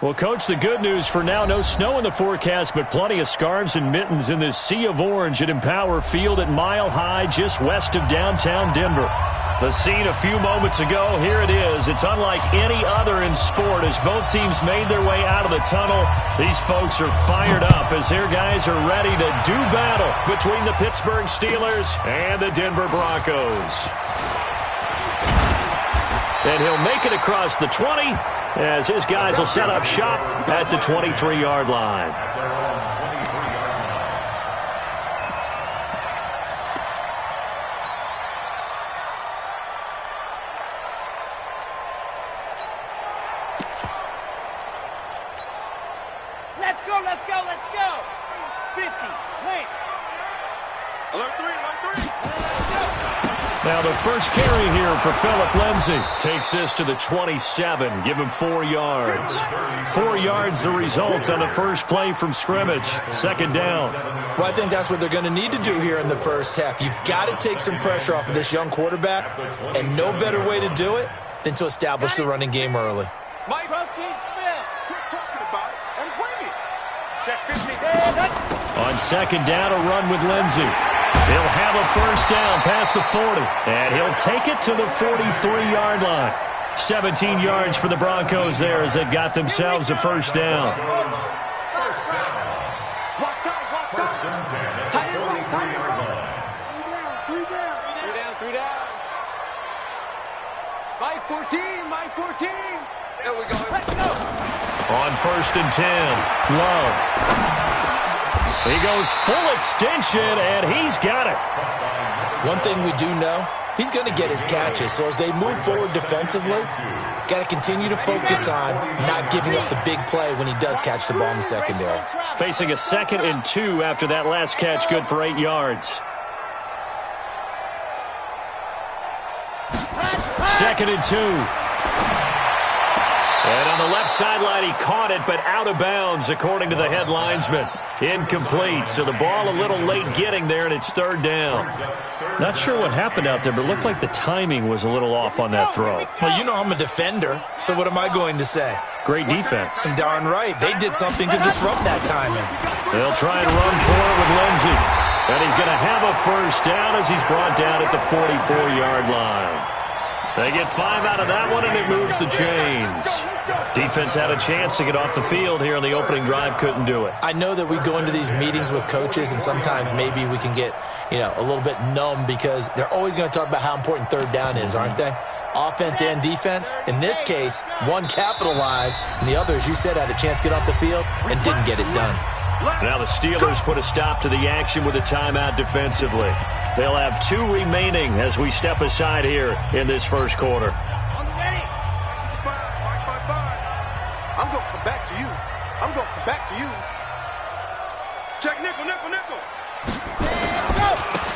Well, Coach, the good news for now, no snow in the forecast, but plenty of scarves and mittens in this sea of orange at Empower Field at Mile High, just west of downtown Denver. The scene a few moments ago, here it is. It's unlike any other in sport as both teams made their way out of the tunnel. These folks are fired up as their guys are ready to do battle between the Pittsburgh Steelers and the Denver Broncos. And he'll make it across the 20 as his guys will set up shop at the 23-yard line. Let's go, let's go, let's go. 50, wait. Alert 3, alert 3. Let's go. Now the first carry here for Phillip Lindsay. Takes this to the 27. Give him 4 yards. 4 yards the result on the first play from scrimmage. Second down. Well, I think that's what they're going to need to do here in the first half. You've got to take some pressure off of this young quarterback, and no better way to do it than to establish the running game early. My protein spill. Quit talking about it and bring it. Check 50. On second down, a run with Lindsay. He'll have a first down past the 40, and he'll take it to the 43-yard line. 17 yards for the Broncos there as they've got themselves a first down. Three down. My 14. There we go. Let's go. On first and 10, Love. He goes full extension, and he's got it. One thing we do know, he's going to get his catches. So as they move forward defensively, got to continue to focus on not giving up the big play when he does catch the ball in the secondary. Facing a 2nd and 2 after that last catch, good for 8 yards. 2nd and 2. And on the left sideline, he caught it, but out of bounds, according to the head linesman. Incomplete, so the ball a little late getting there, and it's third down. Not sure what happened out there, but it looked like the timing was a little off on that throw. Well, you know I'm a defender, so what am I going to say? Great defense. And darn right, they did something to disrupt that timing. They'll try and run for it with Lindsay. And he's going to have a first down as he's brought down at the 44-yard line. They get 5 out of that one, and it moves the chains. Defense had a chance to get off the field here on the opening drive, couldn't do it. I know that we go into these meetings with coaches, and sometimes maybe we can get, a little bit numb because they're always going to talk about how important third down is, aren't they? Offense and defense. In this case, one capitalized, and the other, as you said, had a chance to get off the field and didn't get it done. Now the Steelers put a stop to the action with a timeout defensively. They'll have 2 remaining as we step aside here in this first quarter. On the ready. I'm going to come back to you. Check nickel.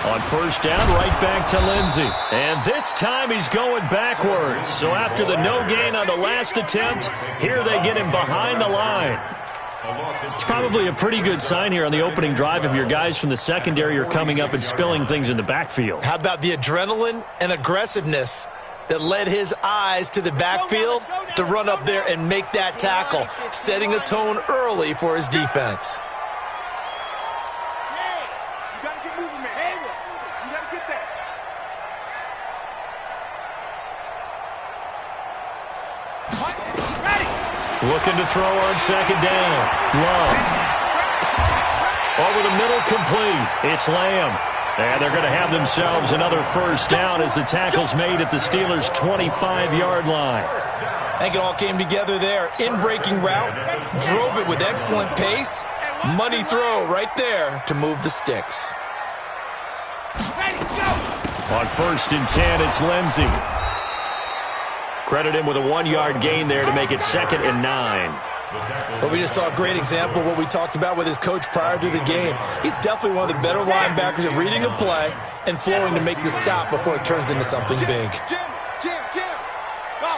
On first down, right back to Lindsay. And this time he's going backwards. So after the no gain on the last attempt, here they get him behind the line. It's probably a pretty good sign here on the opening drive if your guys from the secondary are coming up and spilling things in the backfield. How about the adrenaline and aggressiveness that led his eyes to the backfield to run up there and make that tackle, setting a tone early for his defense. Hey, you got to get moving, man. Hey, you got to get that. Ready. Looking to throw on second down. Love. Over the middle, complete. It's Lamb. And they're going to have themselves another first down as the tackle's made at the Steelers' 25-yard line. I think it all came together there. In-breaking route, drove it with excellent pace. Money throw right there to move the sticks. Ready, go. On first and 10, it's Lindsay. Credit him with a 1-yard gain there to make it 2nd and 9. Well, we just saw a great example of what we talked about with his coach prior to the game. He's definitely one of the better linebackers at reading a play and flowing to make the stop before it turns into something big. Jim, go.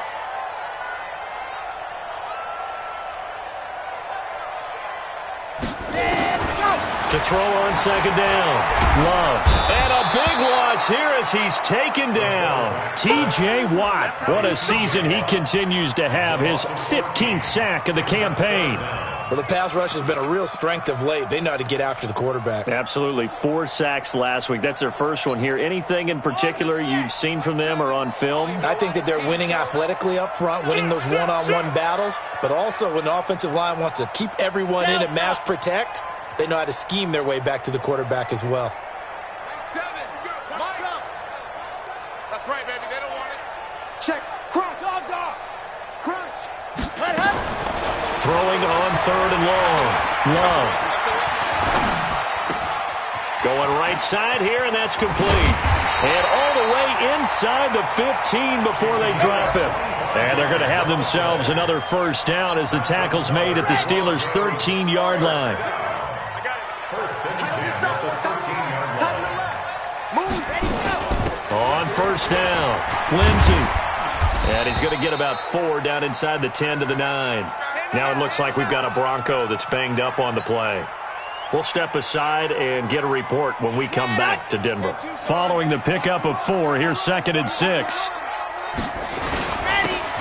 To throw on second down. Love. And a big loss loss here as he's taken down. T.J. Watt, what a season he continues to have, his 15th sack of the campaign. Well, the pass rush has been a real strength of late. They know how to get after the quarterback. Absolutely. 4 sacks last week. That's their first one here. Anything in particular you've seen from them or on film? I think that they're winning athletically up front, winning those one-on-one battles, but also when the offensive line wants to keep everyone in and mass protect, they know how to scheme their way back to the quarterback as well. That's right, baby. They don't want it. Check. Crunch. Dog. Crunch. Let him. Throwing on 3rd and long. Love. Going right side here, and that's complete. And all the way inside the 15 before they drop it. And they're going to have themselves another first down as the tackle's made at the Steelers' 13-yard line. I got it. First and 10 at the 13-yard line. Move. Ready, go. On first down, Lindsey. And he's going to get about 4 down inside the 10 to the 9. Now it looks like we've got a Bronco that's banged up on the play. We'll step aside and get a report when we come back to Denver. Following the pickup of 4, here's 2nd and 6.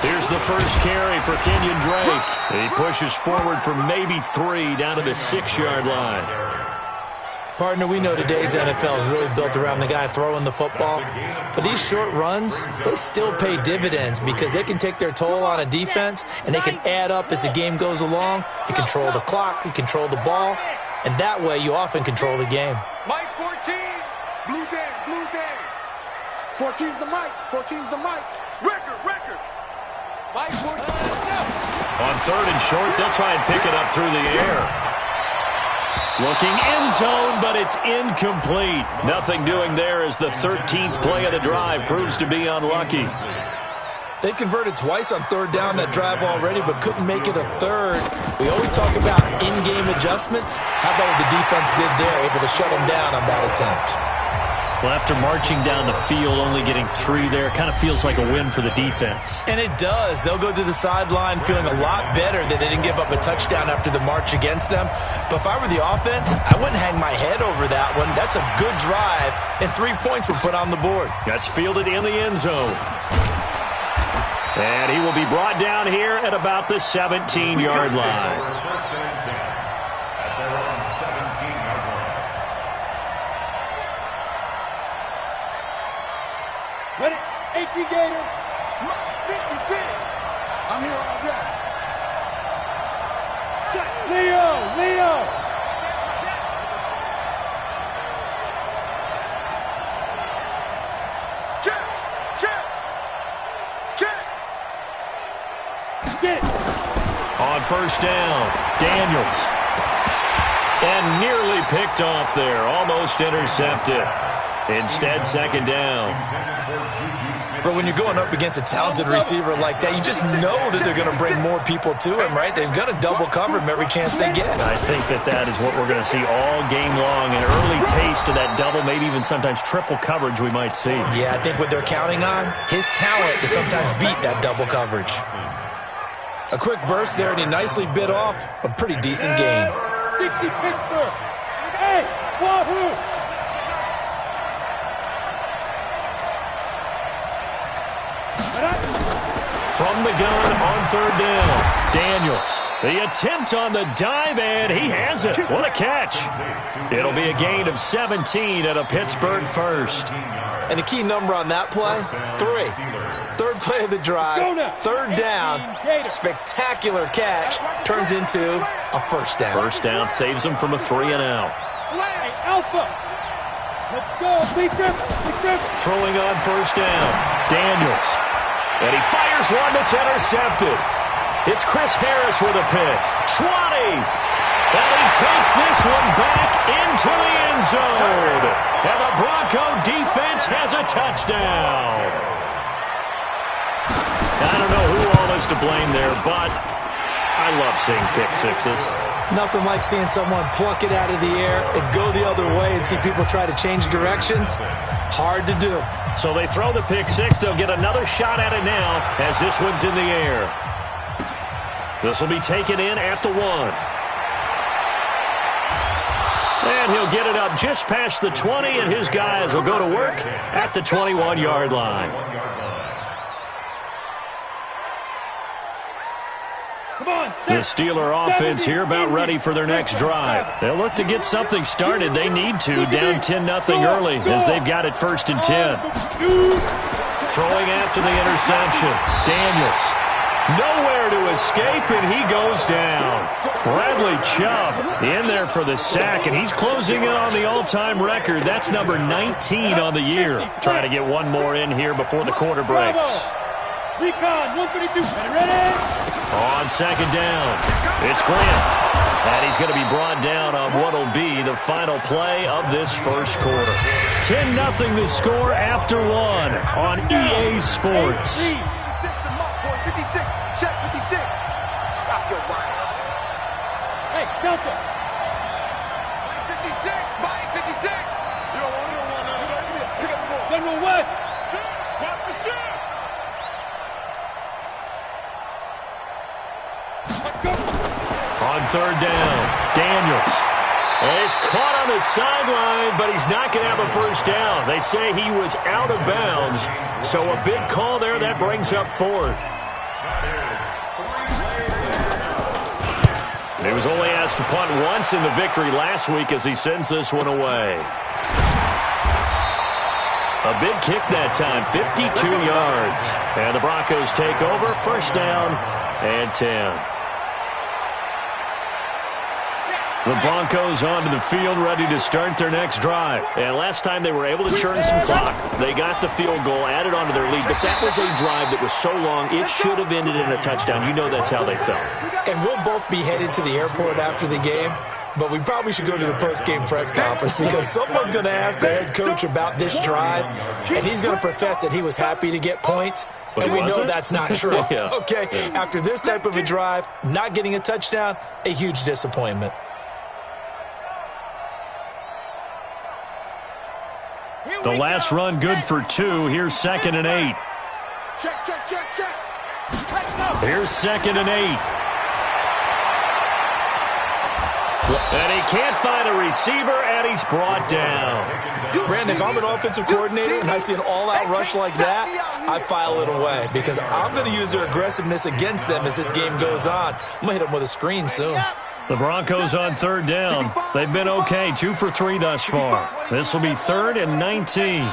Here's the first carry for Kenyon Drake. He pushes forward for maybe 3 down to the 6-yard line. Partner, we know today's NFL is really built around the guy throwing the football. But these short runs, they still pay dividends because they can take their toll on a defense and they can add up as the game goes along. You control the clock, you control the ball, and that way you often control the game. Mike 14, blue game. 14's the Mike, 14's the Mike. Record. Mike 14, go. On 3rd and short, they'll try and pick it up through the air. Looking end zone, but it's incomplete. Nothing doing there as the 13th play of the drive proves to be unlucky. They converted twice on 3rd down that drive already, but couldn't make it a 3rd. We always talk about in-game adjustments. How about what the defense did there, able to shut them down on that attempt? Well, after marching down the field, only getting 3 there, kind of feels like a win for the defense. And it does. They'll go to the sideline feeling a lot better that they didn't give up a touchdown after the march against them. But if I were the offense, I wouldn't hang my head over that one. That's a good drive, and 3 points were put on the board. That's fielded in the end zone. And he will be brought down here at about the 17-yard line. Ready? 18 Gator. 56. I'm here all day. Check. Leo. Check. Get. On first down, Daniels. And nearly picked off there. Almost intercepted. Instead, 2nd down. But when you're going up against a talented receiver like that, you just know that they're going to bring more people to him, right? They're going to double cover him every chance they get. I think that is what we're going to see all game long. An early taste of that double, maybe even sometimes triple coverage we might see. Yeah, I think what they're counting on, his talent to sometimes beat that double coverage. A quick burst there, and he nicely bit off a pretty decent gain. 60 Pittsburgh. Hey, Wahoo! From the gun on 3rd down, Daniels. The attempt on the dive, and he has it. What a catch. It'll be a gain of 17 at a Pittsburgh first. And the key number on that play, 3. 3rd play of the drive, 3rd down, spectacular catch, turns into a first down. First down saves him from a 3-and-out. Flag, Alpha. Let's go, Big Ripper. Throwing on first down, Daniels. And he fires one that's intercepted. It's Chris Harris with a pick. 20. And he takes this one back into the end zone. And the Bronco defense has a touchdown. I don't know who all is to blame there, but I love seeing pick sixes. Nothing like seeing someone pluck it out of the air and go the other way and see people try to change directions. Hard to do. So they throw the pick six. They'll get another shot at it now as this one's in the air. This will be taken in at the 1. And he'll get it up just past the 20, and his guys will go to work at the 21-yard line. The Steeler offense here about ready for their next drive. They'll look to get something started. They need to, down 10-0 early as they've got it 1st and 10. Throwing after the interception. Daniels. Nowhere to escape, and he goes down. Bradley Chubb in there for the sack, and he's closing in on the all-time record. That's number 19 on the year. Trying to get one more in here before the quarter breaks. Recon, 132. Ready? On 2nd down, it's Grant. And he's going to be brought down on what will be the final play of this first quarter. 10-0 the score after one on EA Sports. 56 check 56. Stop your whine. Hey, Delta. 56, Mike 56. You don't want none. Pick up the ball. General West. Watch the shit. On 3rd down, Daniels. He's caught on the sideline, but he's not going to have a first down. They say he was out of bounds, so a big call there. That brings up 4th. He was only asked to punt once in the victory last week as he sends this one away. A big kick that time, 52 yards. And the Broncos take over, 1st down and 10. The Broncos onto the field, ready to start their next drive. And last time they were able to churn some clock. They got the field goal, added onto their lead. But that was a drive that was so long, it should have ended in a touchdown. You know that's how they felt. And we'll both be headed to the airport after the game. But we probably should go to the post-game press conference because someone's going to ask the head coach about this drive, and he's going to profess that he was happy to get points, and we know that's not true. Yeah. Okay, after this type of a drive, not getting a touchdown, a huge disappointment. The last run good for 2. Here's 2nd and 8. Check. Here's 2nd and 8. And he can't find a receiver, and he's brought down. Brandon, if I'm an offensive coordinator and I see an all-out rush like that, I file it away because I'm going to use their aggressiveness against them as this game goes on. I'm going to hit them with a screen soon. The Broncos on 3rd down. They've been okay, 2 for 3 thus far. This will be 3rd and 19.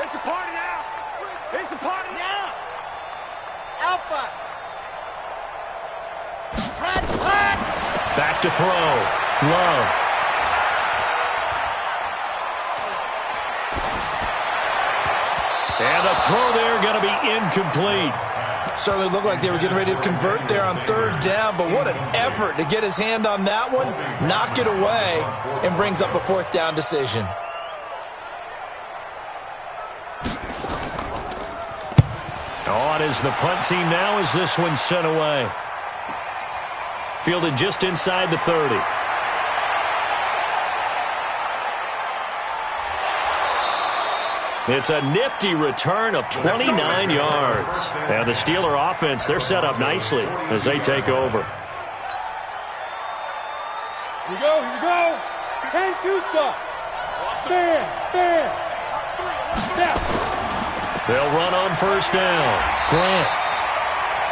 It's a party now. It's a party now. Alpha. Back to throw. Love. And the throw there going to be incomplete. Certainly looked like they were getting ready to convert there on 3rd down, but what an effort to get his hand on that one, knock it away, and brings up a 4th down decision. On is the punt team now as this one's sent away. Fielded just inside the 30. It's a nifty return of 29 yards. And the Steeler offense, they're set up nicely as they take over. Here we go. 10-2 stop. Stand. They'll run on 1st down. Grant.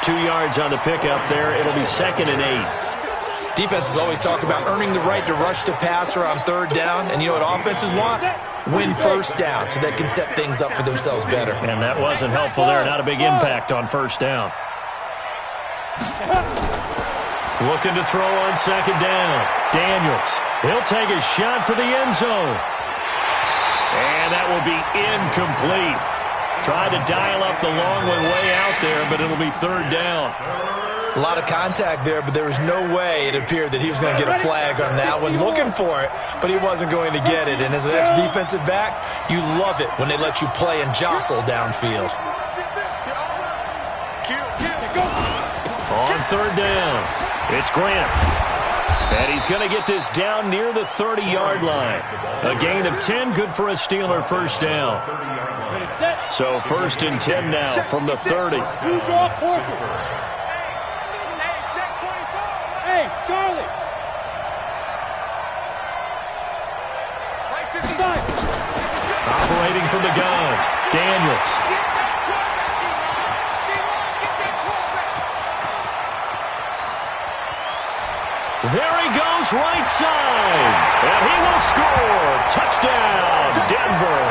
2 yards on the pickup there. It'll be 2nd and 8. Defenses always talk about earning the right to rush the passer on 3rd down. And you know what offenses want? Win 1st down so they can set things up for themselves better. And that wasn't helpful there. Not a big impact on 1st down. Looking to throw on 2nd down. Daniels. He'll take a shot for the end zone. And that will be incomplete. Tried to dial up the long one way out there, but it'll be 3rd down. A lot of contact there, but there was no way it appeared that he was going to get a flag on that one. Looking for it, but he wasn't going to get it. And as an ex-defensive back, you love it when they let you play and jostle downfield. On 3rd down, it's Grant. And he's going to get this down near the 30-yard line. A gain of 10, good for a Steeler 1st down. So 1st and 10 now from the 30. Charlie. Operating from the gun, Daniels. There he goes, right side. And he will score. Touchdown, Denver.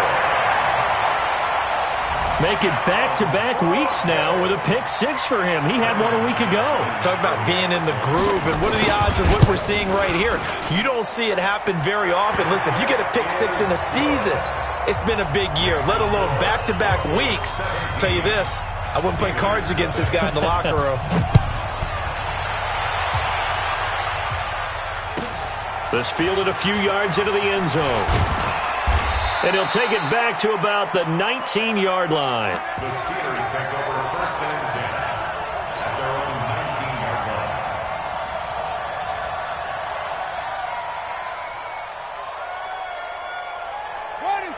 Make it back-to-back weeks now with a pick six for him. He had one a week ago. Talk about being in the groove, and what are the odds of what we're seeing right here? You don't see it happen very often. Listen, if you get a pick six in a season, it's been a big year, let alone back-to-back weeks. I'll tell you this, I wouldn't play cards against this guy in the locker room. This fielded a few yards into the end zone. And he'll take it back to about the 19-yard line. The Steelers take over first and 10 at their own 19-yard line.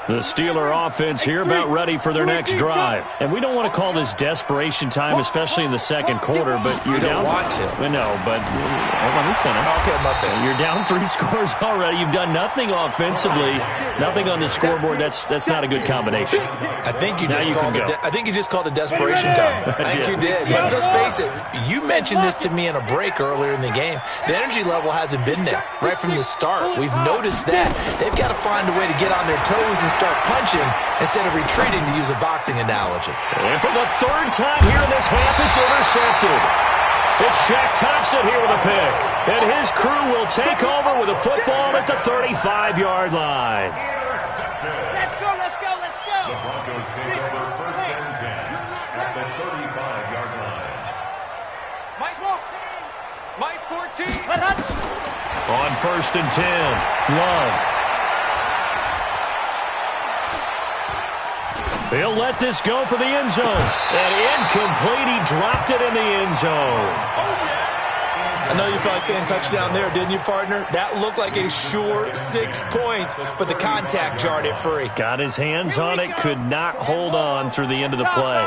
The Steeler offense here about ready for their next drive. And we don't want to call this desperation time, especially in the second quarter, but you're down. You don't want to. No, but let me finish. Okay, I'm up there. You're down 3 scores already. You've done nothing offensively, nothing on the scoreboard. That's not a good combination. I think you just called it desperation time. I think you did. But let's face it, you mentioned this to me in a break earlier in the game. The energy level hasn't been there right from the start. We've noticed that. They've got to find a way to get on their toes and start punching instead of retreating, to use a boxing analogy. And for the third time here in this half, it's intercepted. It's Shaq Thompson here with a pick. And his crew will take over with a football at the 35-yard line. Let's go, let's go, let's go. The Broncos take over first and 10 at the 35-yard line. Mike 14. On first and 10, Love. He'll let this go for the end zone. And incomplete. He dropped it in the end zone. I know you felt like saying touchdown there, didn't you, partner? That looked like a sure 6 points, but the contact jarred it free. Got his hands on it, could not hold on through the end of the play.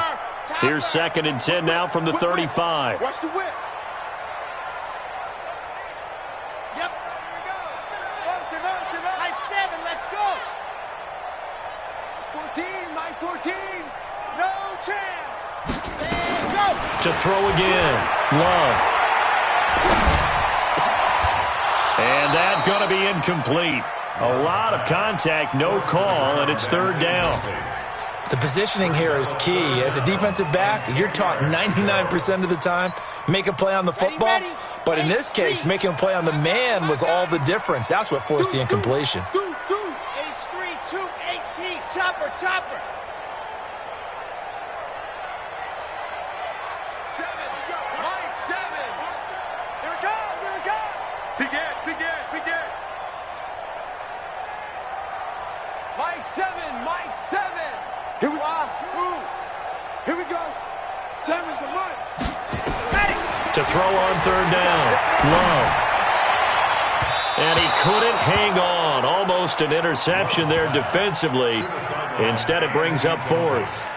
Here's second and 10 now from the 35. Watch the whip. Yep. Nice 7, let's go. 14, 14. No chance. Go. To throw again. Love. And that's going to be incomplete. A lot of contact, no call, and it's third down. The positioning here is key. As a defensive back, you're taught 99% of the time, make a play on the football. But in this case, making a play on the man was all the difference. That's what forced the incompletion. H3, 218. Chopper. 7. Mike 7. Here it comes. Begin. Mike 7. Here we go. 7's a Mike. To throw on third down. Love. And he couldn't hang on. Almost an interception there defensively. Instead, it brings up fourth.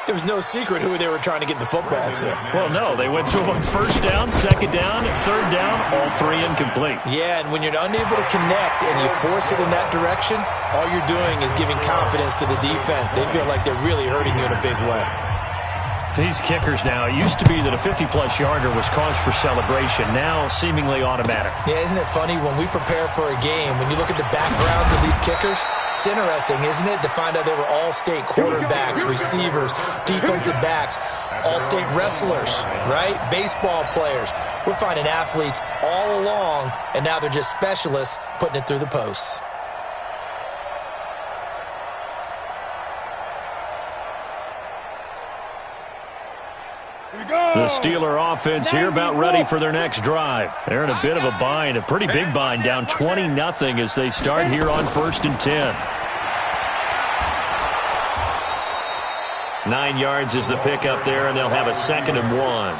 It was no secret who they were trying to get the football to. Well, no. They went to him on first down, second down, third down, all three incomplete. Yeah, and when you're unable to connect and you force it in that direction, all you're doing is giving confidence to the defense. They feel like they're really hurting you in a big way. These kickers now, it used to be that a 50-plus yarder was cause for celebration. Now, seemingly automatic. Yeah, isn't it funny? When we prepare for a game, when you look at the backgrounds of these kickers, it's interesting, isn't it, to find out they were all-state quarterbacks, receivers, defensive backs, all-state wrestlers, right? Baseball players. We're finding athletes all along, and now they're just specialists putting it through the posts. The Steeler offense here about ready for their next drive. They're in a bit of a bind, a pretty big bind, down 20-0 as they start here on first and 10. 9 yards is the pickup there, and they'll have a 2nd and 1.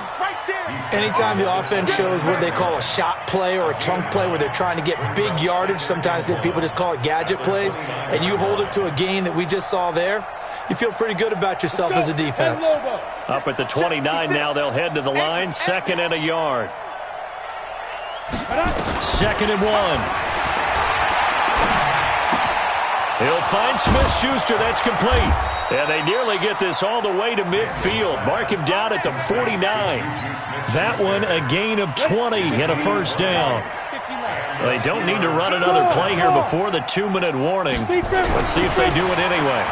Anytime the offense shows what they call a shot play or a chunk play where they're trying to get big yardage, sometimes people just call it gadget plays, and you hold it to a gain that we just saw there, you feel pretty good about yourself as a defense. Up at the 29 now, they'll head to the line, 2nd and a yard. 2nd and 1. He'll find Smith-Schuster. That's complete. And they nearly get this all the way to midfield. Mark him down at the 49. That one a gain of 20 and a first down. They don't need to run another play here before the 2-minute warning. Let's see if they do it anyway.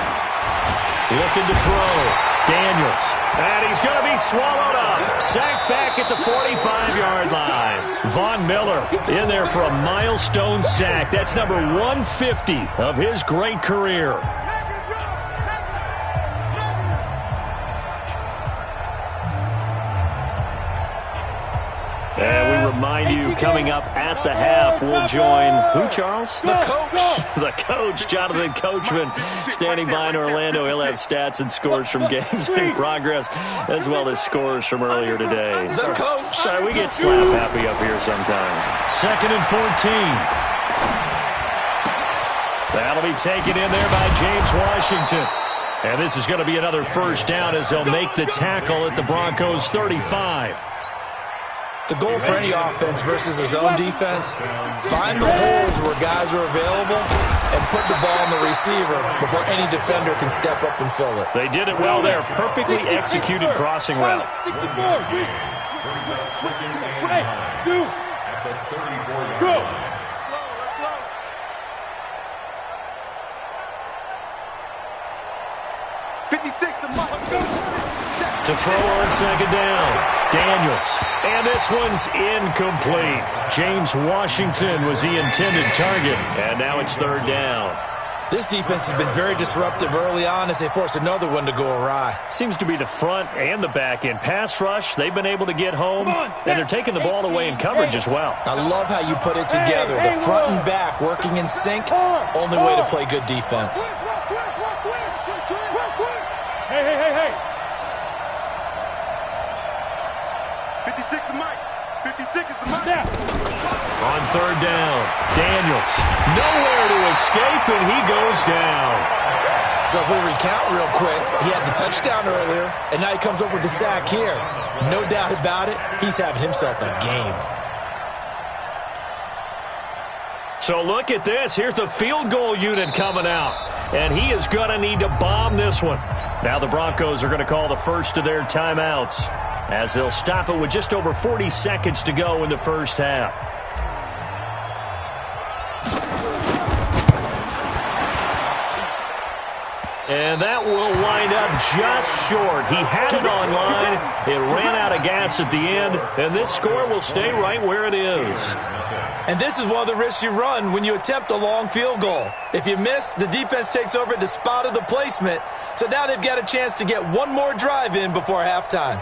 Looking to throw. Daniels. And he's going to be swallowed up. Sacked back at the 45-yard line. Von Miller in there for a milestone sack. That's number 150 of his great career. And we remind you, coming up at the half, we'll join who, Charles? The coach. The coach, Jonathan Coachman, standing by in Orlando. He'll have stats and scores from games in progress, as well as scores from earlier today. The coach. Sorry, we get slap happy up here sometimes. 2nd and 14. That'll be taken in there by James Washington. And this is going to be another first down as they'll make the tackle at the Broncos' 35. The goal for any offense versus a zone defense, find the holes where guys are available and put the ball on the receiver before any defender can step up and fill it. They did it well there. Perfectly executed crossing route. 2, go. To throw on 2nd down. Daniels. And this one's incomplete. James Washington was the intended target. And now it's 3rd down. This defense has been very disruptive early on as they force another one to go awry. Seems to be the front and the back end. Pass rush, they've been able to get home. And they're taking the ball away in coverage as well. I love how you put it together. The front and back working in sync. Only way to play good defense. Hey. 56 is Mike. 56 is the Mike. On 3rd down, Daniels. Nowhere to escape, and he goes down. So if we recount real quick, he had the touchdown earlier, and now he comes up with the sack here. No doubt about it, he's having himself a game. So look at this. Here's the field goal unit coming out. And he is going to need to bomb this one. Now the Broncos are going to call the first of their timeouts, as they'll stop it with just over 40 seconds to go in the first half. And that will wind up just short. He had it on line. It ran out of gas at the end, and this score will stay right where it is. And this is one of the risks you run when you attempt a long field goal. If you miss, the defense takes over at the spot of the placement. So now they've got a chance to get one more drive in before halftime.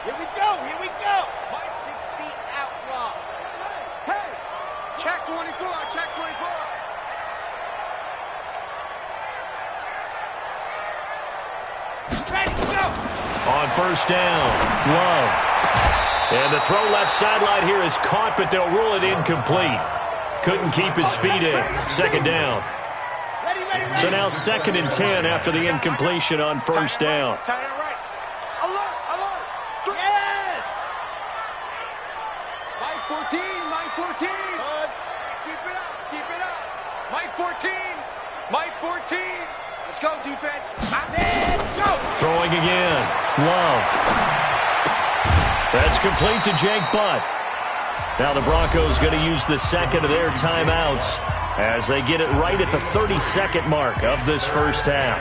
Here we go. 560 out rock. Hey, check 24. Ready, go. On first down, Love. And the throw left sideline here is caught, but they'll rule it incomplete. Couldn't keep his feet in. 2nd down. Ready. So now 2nd and 10 after the incompletion on first down. Tie it right. Alert. Yes. Mike 14. Buzz. Keep it up. Mike 14. Let's go, defense. Go. Throwing again. Love. That's complete to Jake Butt. Now the Broncos going to use the second of their timeouts as they get it right at the 30-second mark of this first half.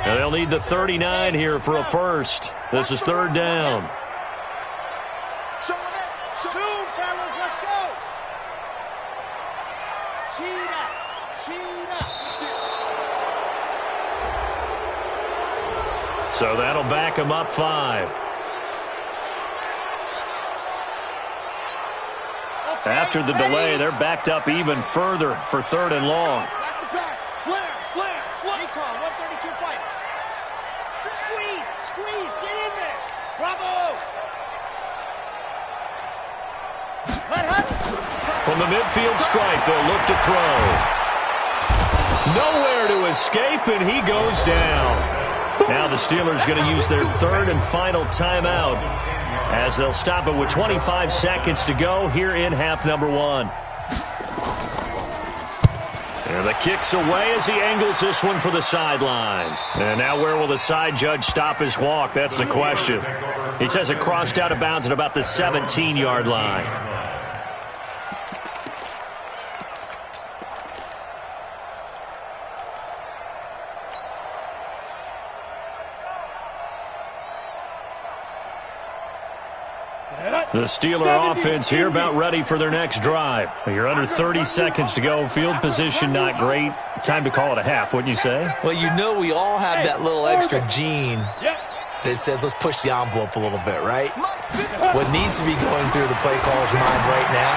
And they'll need the 39 here for a first. This is 3rd down. Two, fellas, let's go. Cheetah. So that'll back them up 5. After the delay, they're backed up even further for 3rd and long. Back to pass. Slam, slam, slam. Recon, 132 fight. Squeeze, get in there. Bravo. From the midfield stripe, they'll look to throw. Nowhere to escape, and he goes down. Now the Steelers going to use their 3rd and final timeout as they'll stop it with 25 seconds to go here in half number 1. And the kick's away as he angles this one for the sideline. And now where will the side judge stop his walk? That's the question. He says it crossed out of bounds at about the 17-yard line. The Steeler offense here about ready for their next drive. You're under 30 seconds to go. Field position not great. Time to call it a half, wouldn't you say? Well, you know we all have that little extra gene that says let's push the envelope a little bit, right? What needs to be going through the play caller's mind right now,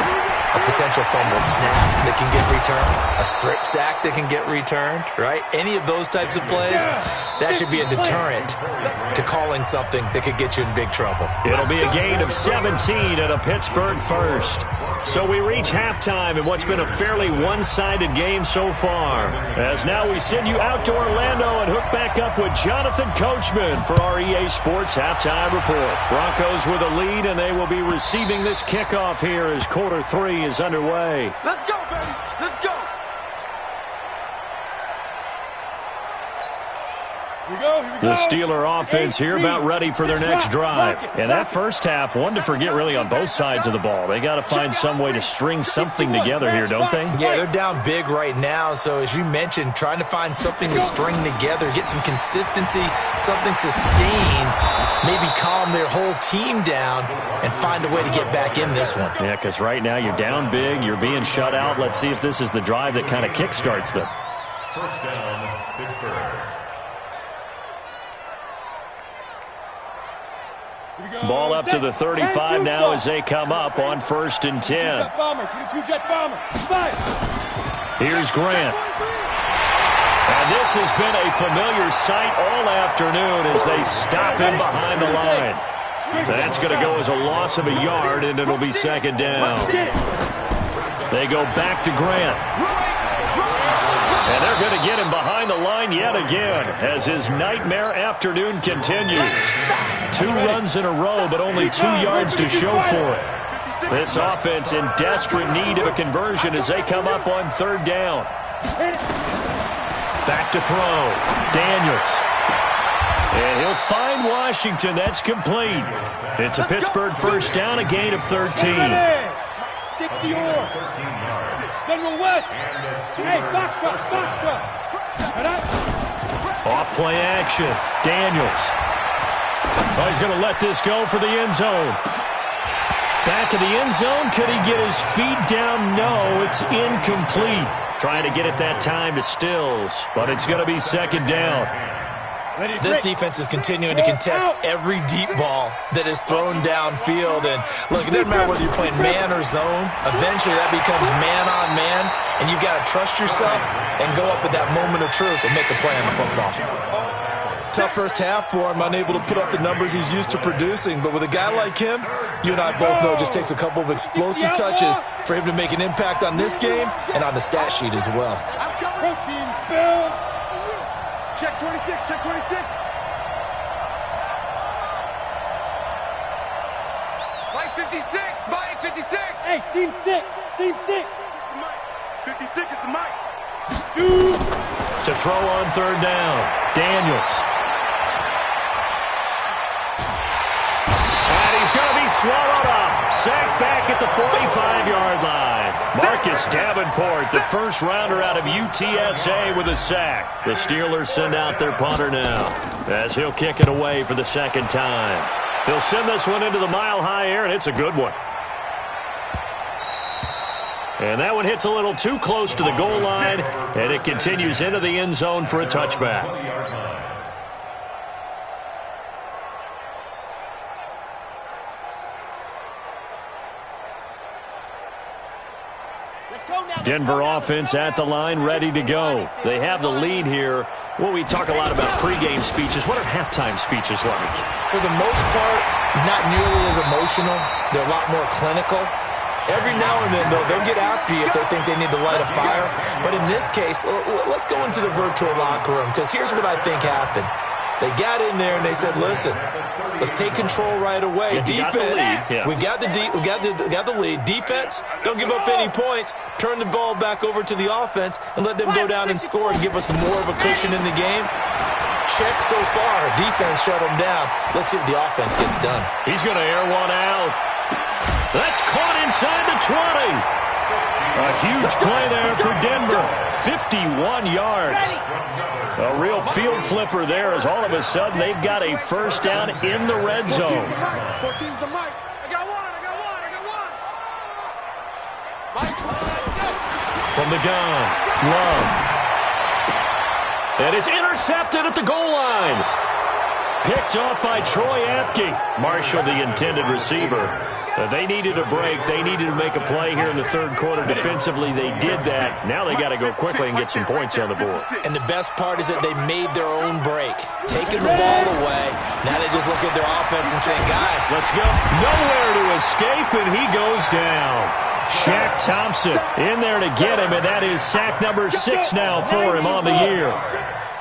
a potential fumbled snap that can get returned, a strip sack that can get returned, right? Any of those types of plays, that should be a deterrent to calling something that could get you in big trouble. It'll be a gain of 17 and a Pittsburgh first. So we reach halftime in what's been a fairly one-sided game so far. As now we send you out to Orlando and hook back up with Jonathan Coachman for our EA Sports Halftime Report. Broncos with a lead, and they will be receiving this kickoff here as quarter 3 is underway. Let's go, baby. Let's go. The Steeler offense here about ready for their next drive. And that first half, one to forget really on both sides of the ball. They got to find some way to string something together here, don't they? Yeah, they're down big right now. So as you mentioned, trying to find something to string together, get some consistency, something sustained, maybe calm their whole team down and find a way to get back in this one. Yeah, because right now you're down big, you're being shut out. Let's see if this is the drive that kind of kickstarts them. First down, Pittsburgh. Ball up to the 35 now as they come up on 1st and 10. Here's Grant. And this has been a familiar sight all afternoon as they stop him behind the line. That's going to go as a loss of a yard, and it'll be 2nd down. They go back to Grant. And they're going to get him behind the line yet again as his nightmare afternoon continues. 2 runs in a row, but only 2 yards to show for it. This offense in desperate need of a conversion as they come up on 3rd down. Back to throw. Daniels. And he'll find Washington. That's complete. It's a Pittsburgh first down, a gain of 13. 60 or General West. Hey, Foxtrot. Off play action. Daniels. Oh, he's going to let this go for the end zone. Back of the end zone. Could he get his feet down? No, it's incomplete. Trying to get it that time to Stills, but it's going to be 2nd down. This defense is continuing to contest every deep ball that is thrown downfield. And, look, it doesn't matter whether you're playing man or zone. Eventually that becomes man-on-man, and you've got to trust yourself and go up at that moment of truth and make a play on the football. Tough first half for him, unable to put up the numbers he's used to producing. But with a guy like him, you and I both know it just takes a couple of explosive touches for him to make an impact on this game and on the stat sheet as well. Protein spill. Check 26, check 26. Mike 56, Mike 56. Hey, seam 6. 56 is the mic. Shoot. To throw on 3rd down. Daniels. And he's going to be swallowed up. Sacked back at the 45-yard line. Marcus Davenport, the first rounder out of UTSA with a sack. The Steelers send out their punter now as he'll kick it away for the 2nd time. He'll send this one into the mile-high air, and it's a good one. And that one hits a little too close to the goal line, and it continues into the end zone for a touchback. Denver offense at the line, ready to go. They have the lead here. Well, we talk a lot about pregame speeches. What are halftime speeches like? For the most part, not nearly as emotional. They're a lot more clinical. Every now and then, though, they'll get after you if they think they need to light a fire. But in this case, let's go into the virtual locker room, because here's what I think happened. They got in there and they said, listen, let's take control right away. Defense, we got the lead. Defense, don't give up any points. Turn the ball back over to the offense and let them go down and score and give us more of a cushion in the game. Check so far. Defense shut them down. Let's see if the offense gets done. He's going to air one out. That's caught inside the 20. A huge play there for Denver. 51 yards. A real field flipper there as all of a sudden they've got a first down in the red zone. 14's the mic. I got one. From the gun, Love. And it's intercepted at the goal line. Picked off by Troy Apke. Marshall, the intended receiver. They needed a break. They needed to make a play here in the third quarter. Defensively, they did that. Now they got to go quickly and get some points on the board. And the best part is that they made their own break. Taking the ball away. Now they just look at their offense and say, guys, let's go. Nowhere to escape, and he goes down. Shaq Thompson in there to get him, and that is sack number 6 now for him on the year.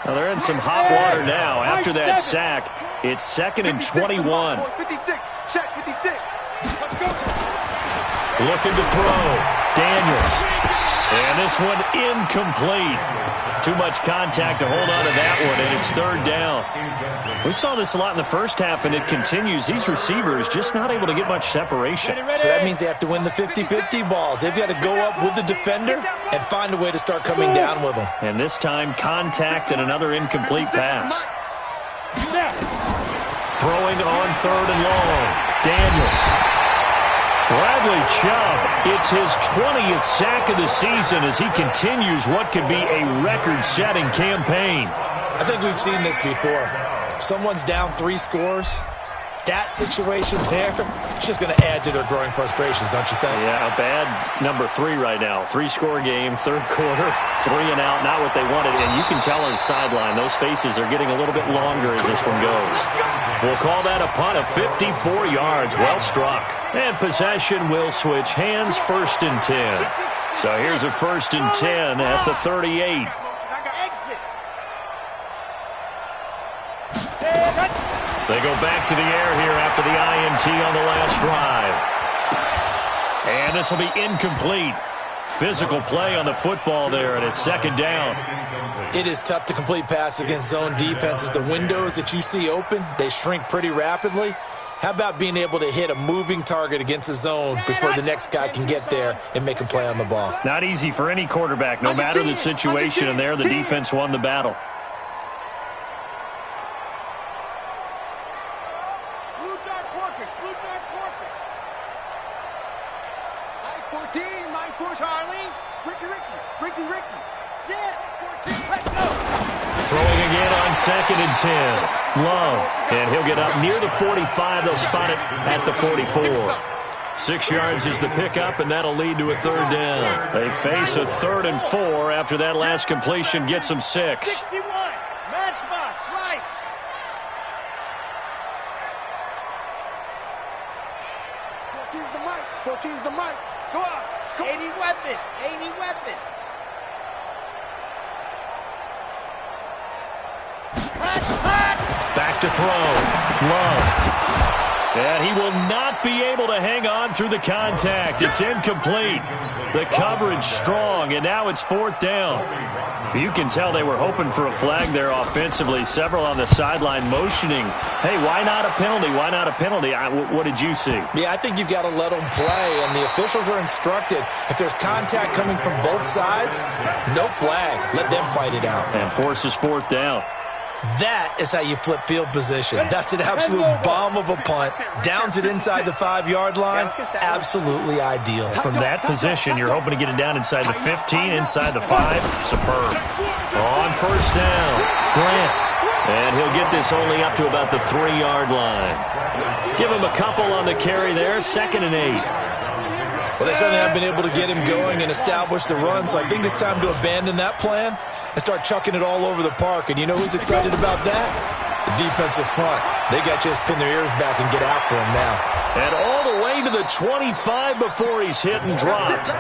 Now they're in some hot water now. After that sack, it's 2nd and 21. 56. Shaq 56. Looking to throw. Daniels. And this one incomplete. Too much contact to hold on to that one, and it's 3rd down. We saw this a lot in the first half, and it continues. These receivers just not able to get much separation. So that means they have to win the 50-50 balls. They've got to go up with the defender and find a way to start coming down with them. And this time, contact and another incomplete pass. Throwing on 3rd and long. Daniels. Bradley Chubb, it's his 20th sack of the season as he continues what could be a record-setting campaign. I think we've seen this before. Someone's down 3 scores. That situation there, it's just going to add to their growing frustrations, don't you think? Yeah, a bad number 3 right now. 3-score game, 3rd quarter, 3 and out, not what they wanted. And you can tell on the sideline, those faces are getting a little bit longer as this one goes. We'll call that a punt of 54 yards. Well struck. And possession will switch hands, 1st and 10. So here's a 1st and 10 at the 38. They go back to the air here after the INT on the last drive. And this will be incomplete. Physical play on the football there, and it's 2nd down. It is tough to complete passes against zone defenses. The windows that you see open, they shrink pretty rapidly. How about being able to hit a moving target against a zone before the next guy can get there and make a play on the ball? Not easy for any quarterback, no matter the situation, and there the defense won the battle. Blue Dark Porkers. Mike 14, Mike push, Harley. Ricky. Sit, 14, let's go. Throwing again on 2nd and 10. Love. And he'll get up near the 45. They'll spot it at the 44. 6 yards is the pickup, and that'll lead to a 3rd down. They face a 3rd and 4 after that last completion gets them 6. 61. Matchbox, right. 14's the mic. Go on. 80 weapon. Back to throw. Love. And he will not be able to hang on through the contact. It's incomplete. The coverage strong, and now it's 4th down. You can tell they were hoping for a flag there offensively. Several on the sideline motioning. Hey, why not a penalty? Why not a penalty? What did you see? Yeah, I think you've got to let them play, and the officials are instructed. If there's contact coming from both sides, no flag. Let them fight it out. And forces 4th down. That is how you flip field position. That's an absolute bomb of a punt. Downs it inside the 5-yard line. Absolutely ideal. From that position, you're hoping to get it down inside the 15, inside the 5. Superb. On 1st down, Grant. And he'll get this only up to about the 3-yard line. Give him a couple on the carry there. 2nd and 8. Well, they certainly have been able to get him going and establish the run, so I think it's time to abandon that plan and start chucking it all over the park. And you know who's excited about that? The defensive front. They got to just pin their ears back and get after him now. And all the way to the 25 before he's hit and dropped.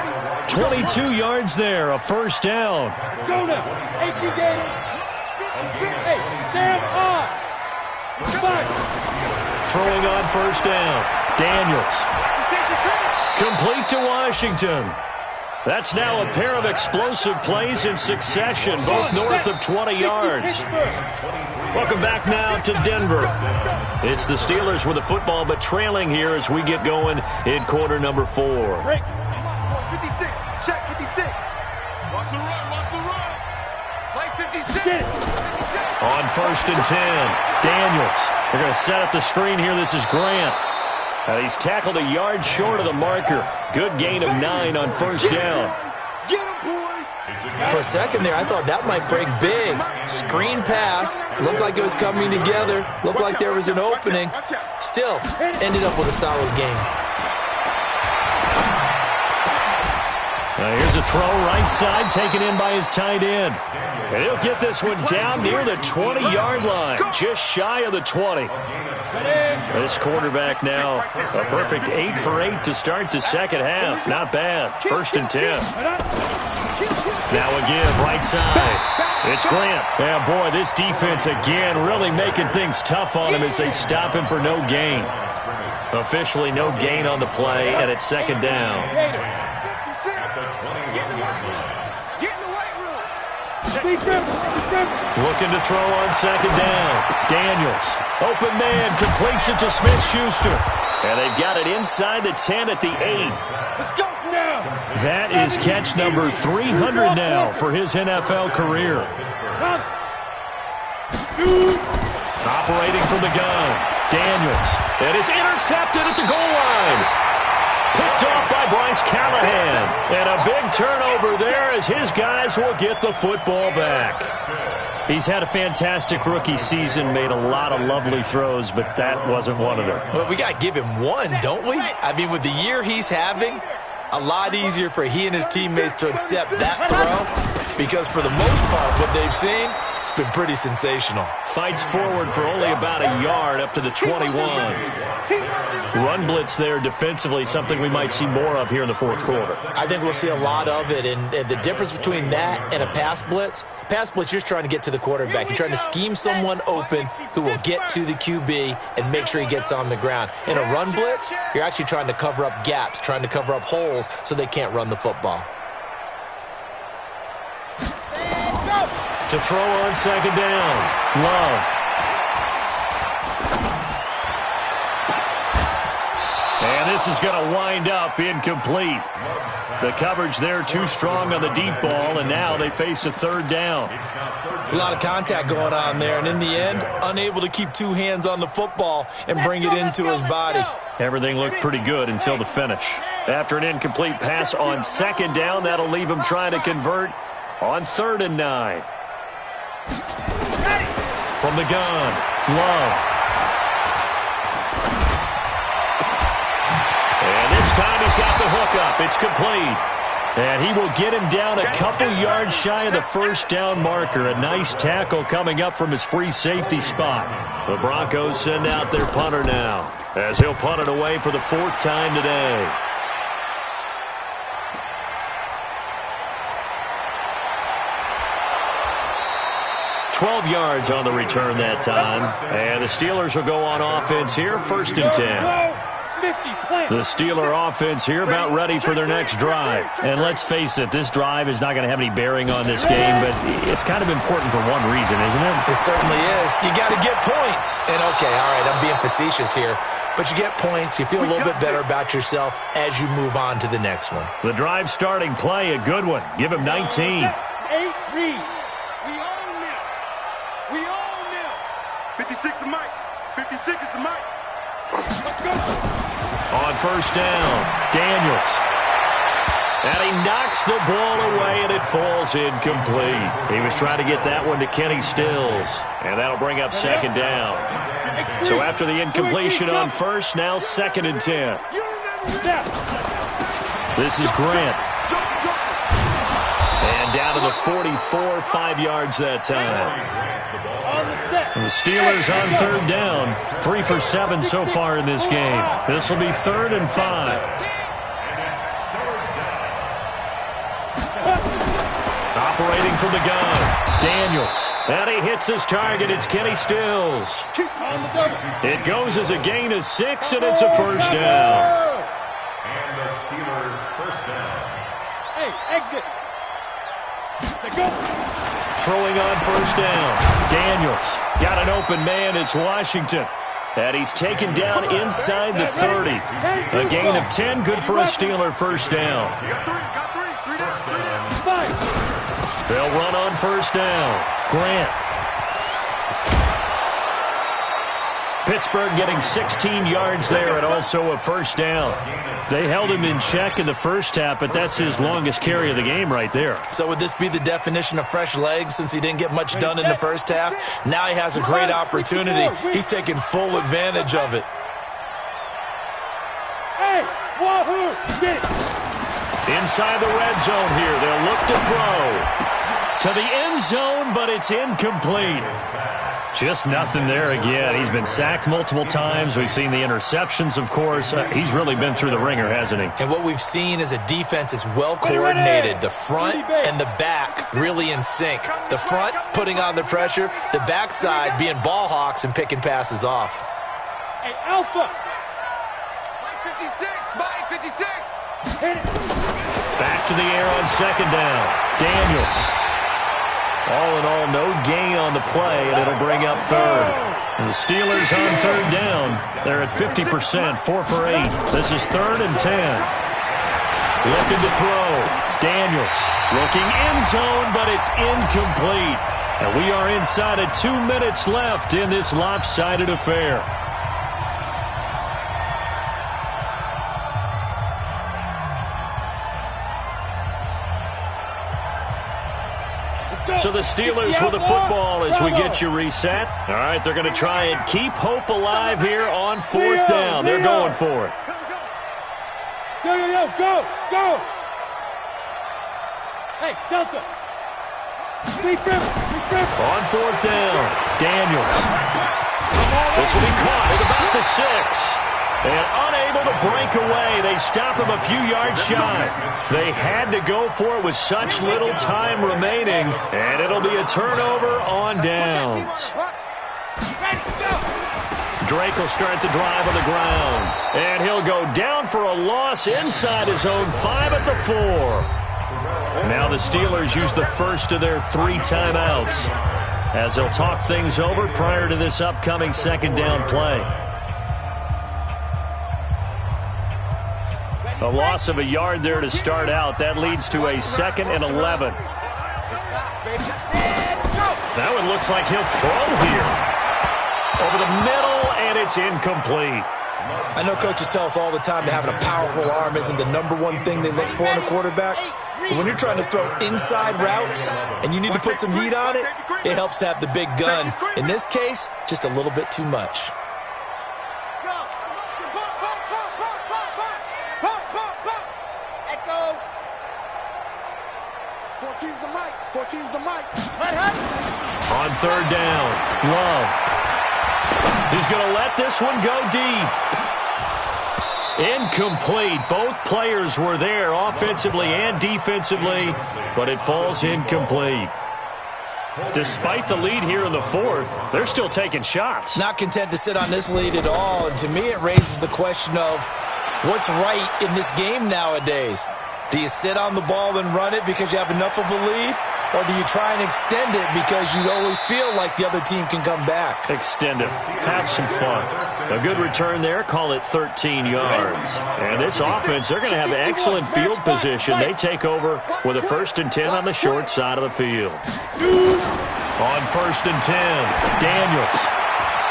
22 yards there, a first down. Go now. Hey, Gator. Hey, Sam off. Fine. Throwing on first down. Daniels. Complete to Washington. That's now a pair of explosive plays in succession, both north of 20 yards. Welcome back now to Denver. It's the Steelers with the football, but trailing here as we get going in quarter number 4. Break. 56. Check 56. Watch the run. Watch the run. Play 56. On first and 10, Daniels. They're going to set up the screen here. This is Grant. And he's tackled a yard short of the marker. Good gain of 9 on first down. Get him, boys. For a second there, I thought that might break big. Screen pass. Looked like it was coming together. Looked like there was an opening. Still, ended up with a solid game. Now here's a throw right side, taken in by his tight end. And he'll get this one down near the 20-yard line, just shy of the 20. This quarterback now, a perfect 8 for 8 to start the second half. Not bad. First and 10. Now a give right side. It's Grant. Yeah, boy, this defense again really making things tough on him as they stop him for no gain. Officially no gain on the play, and it's second down. Looking to throw on second down. Daniels. Open man. Completes it to Smith-Schuster. And they've got it inside the 10 at the 8. Let's go now. That is catch number 300 now for his NFL career. Operating from the gun. Daniels. And it's intercepted at the goal line. Picked off by Bryce Callahan. And a big turnover there as his guys will get the football back. He's had a fantastic rookie season, made a lot of lovely throws, but that wasn't one of them. Well, we got to give him one, don't we? I mean, with the year he's having, a lot easier for he and his teammates to accept that throw because for the most part, what they've seen, it's been pretty sensational. Fights forward for only about a yard up to the 21. Run blitz there defensively, something we might see more of here in the fourth quarter. I think we'll see a lot of it, and the difference between that and a pass blitz, you're just trying to get to the quarterback. You're trying to scheme someone open who will get to the QB and make sure he gets on the ground. In a run blitz, you're actually trying to cover up gaps, trying to cover up holes so they can't run the football. To throw on second down, Love. And this is going to wind up incomplete. The coverage there too strong on the deep ball, and now they face a third down. It's a lot of contact going on there, and in the end, unable to keep two hands on the football and bring it into his body. Everything looked pretty good until the finish. After an incomplete pass on second down, that'll leave him trying to convert on 3rd and 9. From the gun, Love. And this time he's got the hook up. It's complete. And he will get him down a couple yards shy of the first down marker. A nice tackle coming up from his free safety spot. The Broncos send out their punter now, as he'll punt it away for the 4th time today. $12 yards on the return that time. And the Steelers will go on offense here, 1st and 10. The Steeler offense here about ready for their next drive. And let's face it, this drive is not going to have any bearing on this game, but it's kind of important for one reason, isn't it? It certainly is. You got to get points. And okay, all right, I'm being facetious here, but you get points, you feel a little bit better about yourself as you move on to the next one. The drive starting play, a good one. Give him 19. 8 read. We own them. We own them. 56 the mic. 56 is the mic. Let's go. On first down, Daniels. And he knocks the ball away, and it falls incomplete. He was trying to get that one to Kenny Stills, and that'll bring up second down. So after the incompletion on first, now 2nd and 10. This is Grant. And down to the 44, 5 yards that time. And the Steelers on third down. 3 for 7 so far in this game. This will be 3rd and 5. Operating from the gun, Daniels. And he hits his target. It's Kenny Stills. It goes as a gain of 6, and it's a first down. And the Steelers first down. Hey, exit. Go. Throwing on first down. Daniels got an open man. It's Washington. And he's taken down inside the 30. A gain of 10, good for a Steeler first down. They'll run on first down. Grant. Pittsburgh getting 16 yards there and also a first down. They held him in check in the first half, but that's his longest carry of the game right there. So would this be the definition of fresh legs since he didn't get much done in the first half? Now he has a great opportunity. He's taking full advantage of it. Hey, wahoo! Get it. Inside the red zone here. They'll look to throw to the end zone, but it's incomplete. Just nothing there again. He's been sacked multiple times. We've seen the interceptions, of course. He's really been through the ringer, hasn't he? And what we've seen is a defense that's well coordinated. The front and the back really in sync. The front putting on the pressure. The backside being ball hawks and picking passes off. Hey, Alpha. 56, by 56. Hit it. Back to the air on second down. Daniels. All in all, no gain on the play, and it'll bring up third. And the Steelers on third down. They're at 50%, 4 for 8. This is 3rd and 10. Looking to throw. Daniels looking end zone, but it's incomplete. And we are inside of 2 minutes left in this lopsided affair. So the Steelers with the football as we get you reset. All right, they're going to try and keep hope alive here on 4th down. They're going for it. Go, go. Hey, Delta. On 4th down, Daniels. This will be caught at about the 6. And unable to break away. They stop him a few yards shy. They had to go for it with such little time remaining. And it'll be a turnover on downs. Drake will start the drive on the ground. And he'll go down for a loss inside his own 5 at the 4. Now the Steelers use the first of their 3 timeouts as they'll talk things over prior to this upcoming 2nd down play. A loss of a yard there to start out. That leads to a 2nd and 11. That one looks like he'll throw here. Over the middle, and it's incomplete. I know coaches tell us all the time that having a powerful arm isn't the #1 thing they look for in a quarterback. But when you're trying to throw inside routes and you need to put some heat on it, it helps to have the big gun. In this case, just a little bit too much. 14's the mic. On 3rd down, Love. He's going to let this one go deep. Incomplete. Both players were there offensively and defensively, but it falls incomplete. Despite the lead here in the 4th, they're still taking shots. Not content to sit on this lead at all, and to me it raises the question of what's right in this game nowadays. Do you sit on the ball and run it because you have enough of a lead? Or do you try and extend it because you always feel like the other team can come back? Extend it. Have some fun. A good return there. Call it 13 yards. And this offense, they're going to have excellent field position. They take over with a 1st and 10 on the short side of the field. On 1st and 10, Daniels.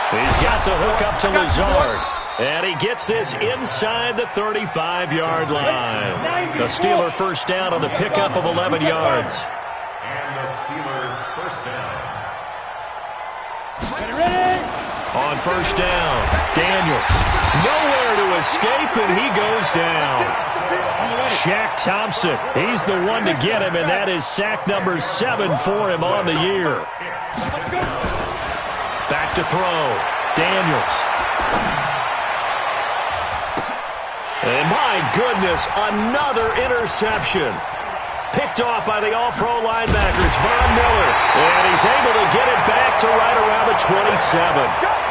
He's got the hook up to Lazard. And he gets this inside the 35-yard line. The Steeler first down on the pickup of 11 yards. And the Steelers first down. On 1st down, Daniels. Nowhere to escape, and he goes down. Shaq Thompson. He's the one to get him, and that is sack number 7 for him on the year. Back to throw. Daniels. And my goodness, another interception. Picked off by the All-Pro linebacker. It's Von Miller. And he's able to get it back to right around the 27.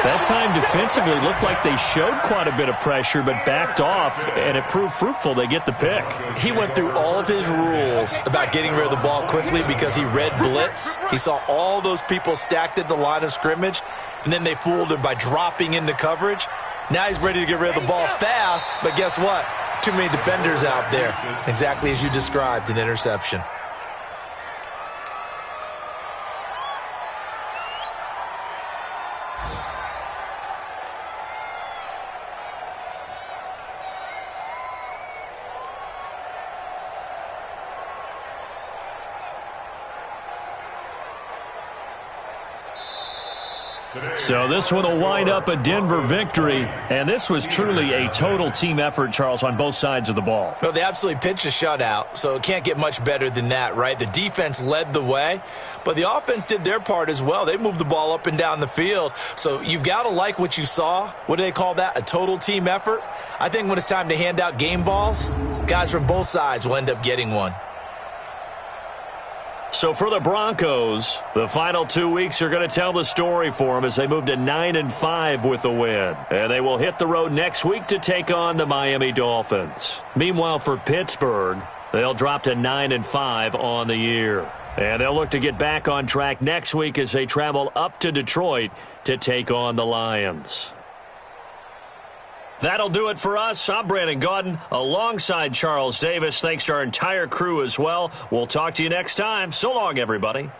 That time defensively looked like they showed quite a bit of pressure but backed off, and it proved fruitful. They get the pick. He went through all of his rules about getting rid of the ball quickly because he read blitz. He saw all those people stacked at the line of scrimmage, and then they fooled him by dropping into coverage. Now he's ready to get rid of the ball fast, but guess what? Too many defenders out there. Exactly as you described, an interception. So this one will wind up a Denver victory, and this was truly a total team effort, Charles, on both sides of the ball. Well, they absolutely pitched a shutout, so it can't get much better than that, right? The defense led the way, but the offense did their part as well. They moved the ball up and down the field, so you've got to like what you saw. What do they call that? A total team effort? I think when it's time to hand out game balls, guys from both sides will end up getting one. So for the Broncos, the final 2 weeks are going to tell the story for them as they move to 9-5 with the win. And they will hit the road next week to take on the Miami Dolphins. Meanwhile, for Pittsburgh, they'll drop to 9-5 on the year. And they'll look to get back on track next week as they travel up to Detroit to take on the Lions. That'll do it for us. I'm Brandon Gaudin alongside Charles Davis. Thanks to our entire crew as well. We'll talk to you next time. So long, everybody.